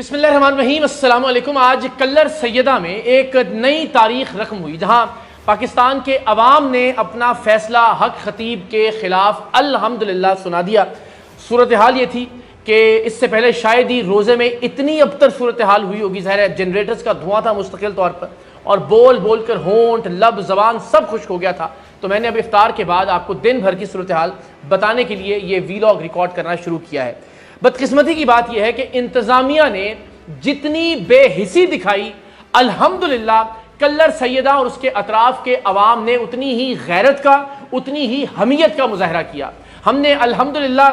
بسم اللہ الرحمن الرحیم، السلام علیکم۔ آج کلر سیدہ میں ایک نئی تاریخ رقم ہوئی جہاں پاکستان کے عوام نے اپنا فیصلہ حق خطیب کے خلاف الحمدللہ سنا دیا۔ صورتحال یہ تھی کہ اس سے پہلے شاید ہی روزے میں اتنی ابتر صورتحال ہوئی ہوگی، ظاہر ہے جنریٹرز کا دھواں تھا مستقل طور پر، اور بول بول کر ہونٹ لب زبان سب خشک ہو گیا تھا۔ تو میں نے اب افطار کے بعد آپ کو دن بھر کی صورتحال بتانے کے لیے یہ ویلاگ ریکارڈ کرنا شروع کیا ہے۔ بدقسمتی کی بات یہ ہے کہ انتظامیہ نے جتنی بے حسی دکھائی، الحمدللہ کلر سیدہ اور اس کے اطراف کے عوام نے اتنی ہی غیرت کا، اتنی ہی حمیت کا مظاہرہ کیا۔ ہم نے الحمدللہ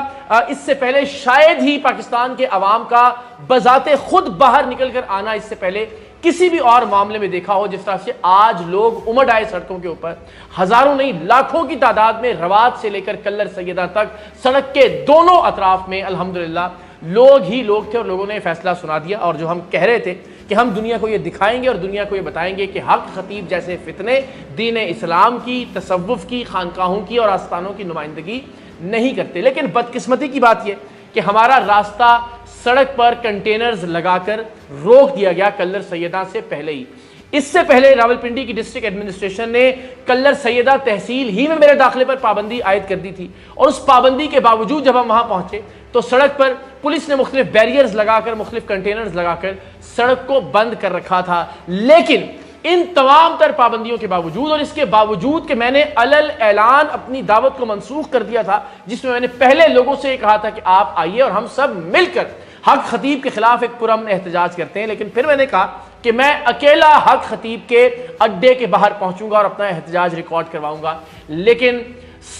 اس سے پہلے شاید ہی پاکستان کے عوام کا بذات خود باہر نکل کر آنا اس سے پہلے کسی بھی اور معاملے میں دیکھا ہو، جس طرح سے آج لوگ امڈ آئے سڑکوں کے اوپر، ہزاروں نہیں لاکھوں کی تعداد میں رواد سے لے کر کلر سیدہ تک سڑک کے دونوں اطراف میں الحمدللہ لوگ ہی لوگ تھے، اور لوگوں نے فیصلہ سنا دیا۔ اور جو ہم کہہ رہے تھے کہ ہم دنیا کو یہ دکھائیں گے اور دنیا کو یہ بتائیں گے کہ حق خطیب جیسے فتنے دین اسلام کی، تصوف کی، خانقاہوں کی اور آستانوں کی نمائندگی نہیں کرتے۔ لیکن بدقسمتی کی بات یہ کہ ہمارا راستہ سڑک پر کنٹینرز لگا کر روک دیا گیا کلر سیدہ سے پہلے ہی۔ اس سے پہلے راولپنڈی کی ڈسٹرکٹ ایڈمنسٹریشن نے کلر سیدہ تحصیل ہی میں میرے داخلے پر پابندی عائد کر دی تھی، اور اس پابندی کے باوجود جب ہم وہاں پہنچے تو سڑک پر پولیس نے مختلف بیریئرز لگا کر، مختلف کنٹینرز لگا کر سڑک کو بند کر رکھا تھا۔ لیکن ان تمام تر پابندیوں کے باوجود، اور اس کے باوجود کہ میں نے علل اعلان اپنی دعوت کو منسوخ کر دیا تھا، جس میں میں نے پہلے لوگوں سے یہ کہا تھا کہ آپ آئیے اور ہم سب مل کر حق خطیب کے خلاف ایک پرامن احتجاج کرتے ہیں، لیکن پھر میں نے کہا کہ میں اکیلا حق خطیب کے اڈے کے باہر پہنچوں گا اور اپنا احتجاج ریکارڈ کرواؤں گا۔ لیکن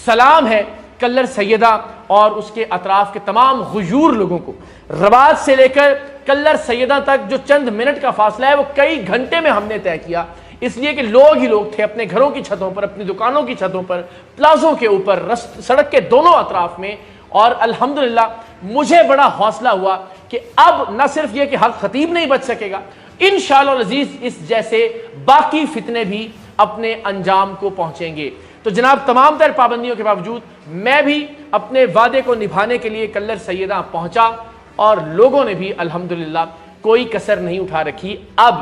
سلام ہے کلر سیدہ اور اس کے اطراف کے تمام غیور لوگوں کو، رواد سے لے کر کلر سیدہ تک جو چند منٹ کا فاصلہ ہے وہ کئی گھنٹے میں ہم نے طے کیا، اس لیے کہ لوگ ہی لوگ تھے اپنے گھروں کی چھتوں پر، اپنی دکانوں کی چھتوں پر، پلازوں کے اوپر، سڑک کے دونوں اطراف میں۔ اور الحمدللہ مجھے بڑا حوصلہ ہوا کہ اب نہ صرف یہ کہ حق خطیب نہیں بچ سکے گا، انشاءاللہ العزیز اس جیسے باقی فتنے بھی اپنے انجام کو پہنچیں گے۔ تو جناب تمام تر پابندیوں کے باوجود میں بھی اپنے وعدے کو نبھانے کے لیے کلر سیدہ پہنچا، اور لوگوں نے بھی الحمدللہ کوئی کسر نہیں اٹھا رکھی۔ اب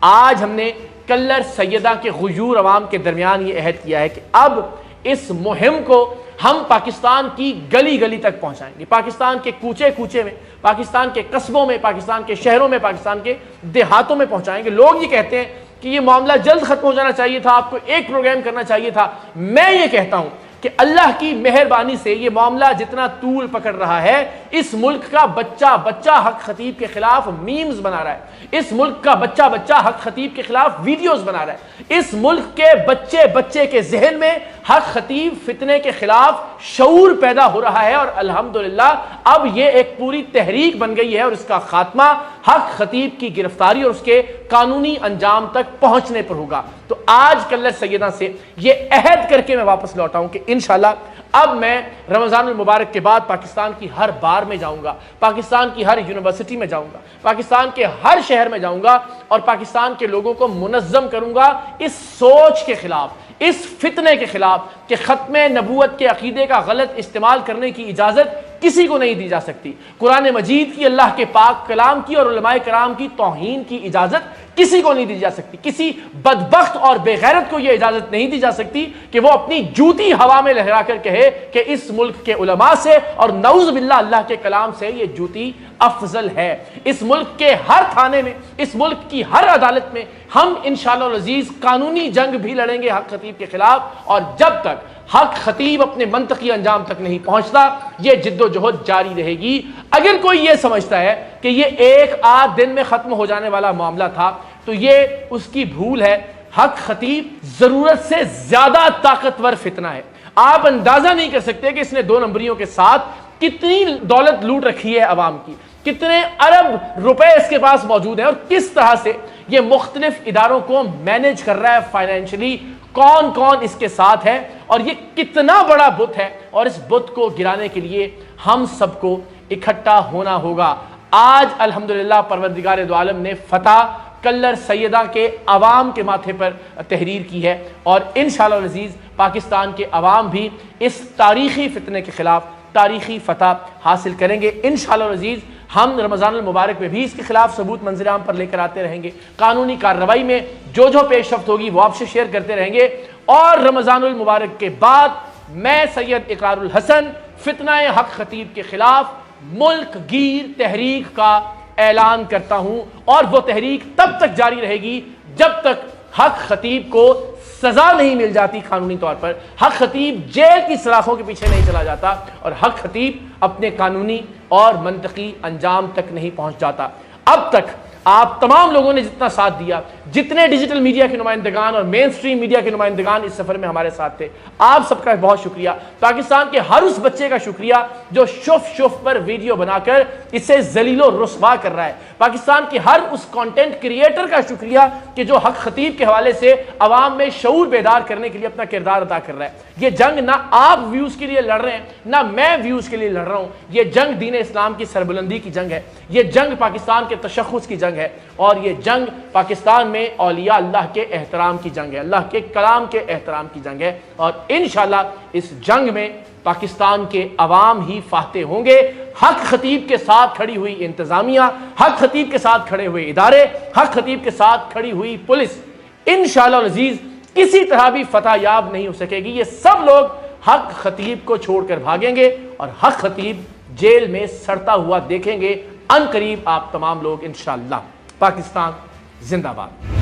آج ہم نے کلر سیدہ کے غیور عوام کے درمیان یہ عہد کیا ہے کہ اب اس مہم کو ہم پاکستان کی گلی گلی تک پہنچائیں گے، پاکستان کے کوچے کوچے میں، پاکستان کے قصبوں میں، پاکستان کے شہروں میں، پاکستان کے دیہاتوں میں پہنچائیں گے۔ لوگ یہ کہتے ہیں کہ یہ معاملہ جلد ختم ہو جانا چاہیے تھا، آپ کو ایک پروگرام کرنا چاہیے تھا۔ میں یہ کہتا ہوں کہ اللہ کی مہربانی سے یہ معاملہ جتنا طول پکڑ رہا ہے، اس ملک کا بچہ بچہ حق خطیب کے خلاف میمز بنا رہا ہے، اس ملک کا بچہ بچہ حق خطیب کے خلاف ویڈیوز بنا رہا ہے، اس ملک کے بچے بچے کے ذہن میں حق خطیب فتنے کے خلاف شعور پیدا ہو رہا ہے، اور الحمدللہ اب یہ ایک پوری تحریک بن گئی ہے، اور اس کا خاتمہ حق خطیب کی گرفتاری اور اس کے قانونی انجام تک پہنچنے پر ہوگا۔ تو آج کلر سیدہ سے یہ عہد کر کے میں واپس لوٹا ہوں کہ انشاءاللہ اب میں رمضان المبارک کے بعد پاکستان کی ہر بار میں جاؤں گا، پاکستان کی ہر یونیورسٹی میں جاؤں گا، پاکستان کے ہر شہر میں جاؤں گا، اور پاکستان کے لوگوں کو منظم کروں گا اس سوچ کے خلاف، اس فتنے کے خلاف کہ ختم نبوت کے عقیدے کا غلط استعمال کرنے کی اجازت کسی کو نہیں دی جا سکتی۔ قرآن مجید کی، اللہ کے پاک کلام کی اور علماء کرام کی توہین کی اجازت کسی کو نہیں دی جا سکتی۔ کسی بدبخت اور بے غیرت کو یہ اجازت نہیں دی جا سکتی کہ وہ اپنی جوتی ہوا میں لہرا کر کہے کہ اس ملک کے علماء سے اور نعوذ باللہ اللہ کے کلام سے یہ جوتی افضل ہے۔ اس ملک کے ہر تھانے میں، اس ملک کی ہر عدالت میں ہم انشاءاللہ العزیز قانونی جنگ بھی لڑیں گے حق خطیب کے خلاف، اور جب تک حق خطیب اپنے منطقی انجام تک نہیں پہنچتا یہ جد و جہد جاری رہے گی۔ اگر کوئی یہ سمجھتا ہے کہ یہ ایک آدھ دن میں ختم ہو جانے والا معاملہ تھا تو یہ اس کی بھول ہے۔ حق خطیب ضرورت سے زیادہ طاقتور فتنہ ہے۔ آپ اندازہ نہیں کر سکتے کہ اس نے 2 نمبریوں کے ساتھ کتنی دولت لوٹ رکھی ہے عوام کی، کتنے ارب روپے اس کے پاس موجود ہیں، اور کس طرح سے یہ مختلف اداروں کو مینیج کر رہا ہے فائنینشلی، کون کون اس کے ساتھ ہے، اور یہ کتنا بڑا بت ہے، اور اس بت کو گرانے کے لیے ہم سب کو اکٹھا ہونا ہوگا۔ آج الحمدللہ پروردگار دو عالم نے فتح کلر سیدہ کے عوام کے ماتھے پر تحریر کی ہے، اور انشاءاللہ العزیز پاکستان کے عوام بھی اس تاریخی فتنے کے خلاف تاریخی فتح حاصل کریں گے انشاءاللہ العزیز۔ ہم رمضان المبارک میں بھی اس کے خلاف ثبوت منظر عام پر لے کر آتے رہیں گے، قانونی کارروائی میں جو پیش رفت ہوگی وہ آپ سے شیئر کرتے رہیں گے، اور رمضان المبارک کے بعد میں سید اقرار الحسن فتنہ حق خطیب کے خلاف ملک گیر تحریک کا اعلان کرتا ہوں، اور وہ تحریک تب تک جاری رہے گی جب تک حق خطیب کو سزا نہیں مل جاتی قانونی طور پر، حق خطیب جیل کی سلاخوں کے پیچھے نہیں چلا جاتا، اور حق خطیب اپنے قانونی اور منطقی انجام تک نہیں پہنچ جاتا۔ اب تک آپ تمام لوگوں نے جتنا ساتھ دیا، جتنے ڈیجیٹل میڈیا کے نمائندگان اور مین سٹریم میڈیا کے نمائندگان اس سفر میں ہمارے ساتھ تھے، آپ سب کا بہت شکریہ۔ پاکستان کے ہر اس بچے کا شکریہ جو شف پر ویڈیو بنا کر اسے ذلیل و رسوا کر رہا ہے، پاکستان کے ہر اس کانٹینٹ کریئٹر کا شکریہ کہ جو حق خطیب کے حوالے سے عوام میں شعور بیدار کرنے کے لیے اپنا کردار ادا کر رہا ہے۔ یہ جنگ نہ آپ ویوز کے لیے لڑ رہے ہیں، نہ میں ویوز کے لیے لڑ رہا ہوں، یہ جنگ دین اسلام کی سربلندی کی جنگ ہے، یہ جنگ پاکستان کے تشخص کی جنگ ہے، اور یہ جنگ پاکستان میں اولیاء اللہ کے احترام کی جنگ ہے، اللہ کے کلام کے احترام کی جنگ ہے، اور انشاءاللہ اس جنگ میں پاکستان کے عوام ہی فاتح ہوں گے۔ حق خطیب کے ساتھ کھڑی ہوئی انتظامیہ، حق خطیب کے ساتھ کھڑے ہوئے ادارے، حق خطیب کے ساتھ کھڑی ہوئی پولیس انشاءاللہ العزیز کسی طرح بھی فتح یاب نہیں ہو سکے گی۔ یہ سب لوگ حق خطیب کو چھوڑ کر بھاگیں گے، اور حق خطیب جیل میں سڑتا ہوا دیکھیں گے ان قریب آپ تمام لوگ انشاءاللہ۔ پاکستان زندہ باد۔